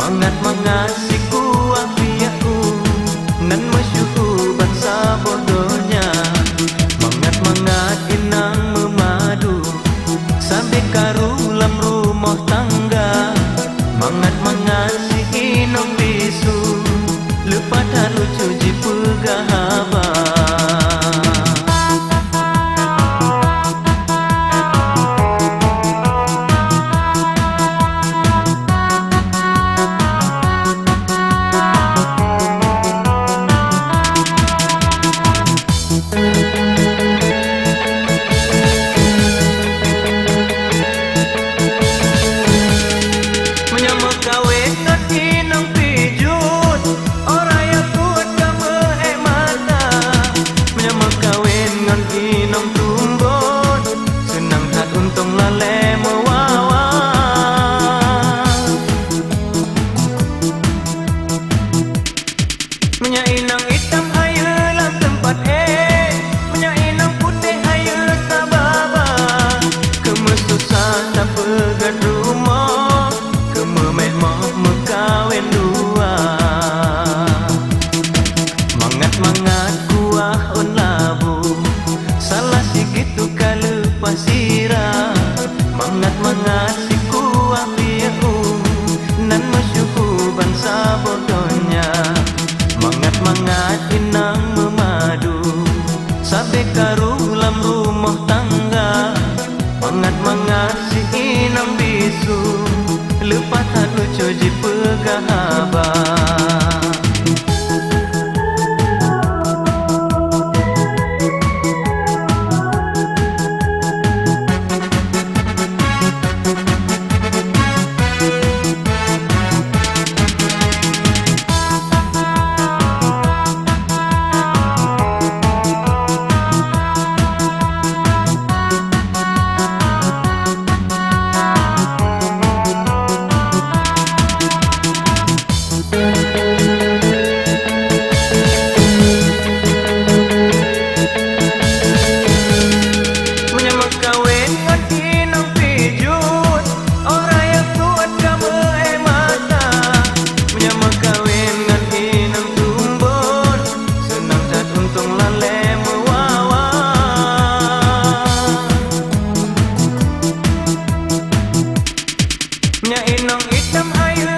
Mangat-mangat si kuah piaku nan masyukur bangsa bodohnya. Mangat-mangat inang memadu sampai karulam rumah tangga. Mangat-mangat si inong bisu lepas dah lucu ji pegahaba. Inang hitam ayo lah tempat inang putih ayo tababa. Kemes susah tak pegat rumah, kememeh-meh mekawin dua. Mangat-mangat kuah on labu, salah sikit tu kala pasira. Mangat-mangat si kuah piaku nan masyukur bangsa bodohnya. Mangat-mangat inang memadu sampai karulam rumah tangga. Mangat-mangat si inang bisu lepas tak lucu ji pegahaba. Inang hitam ayo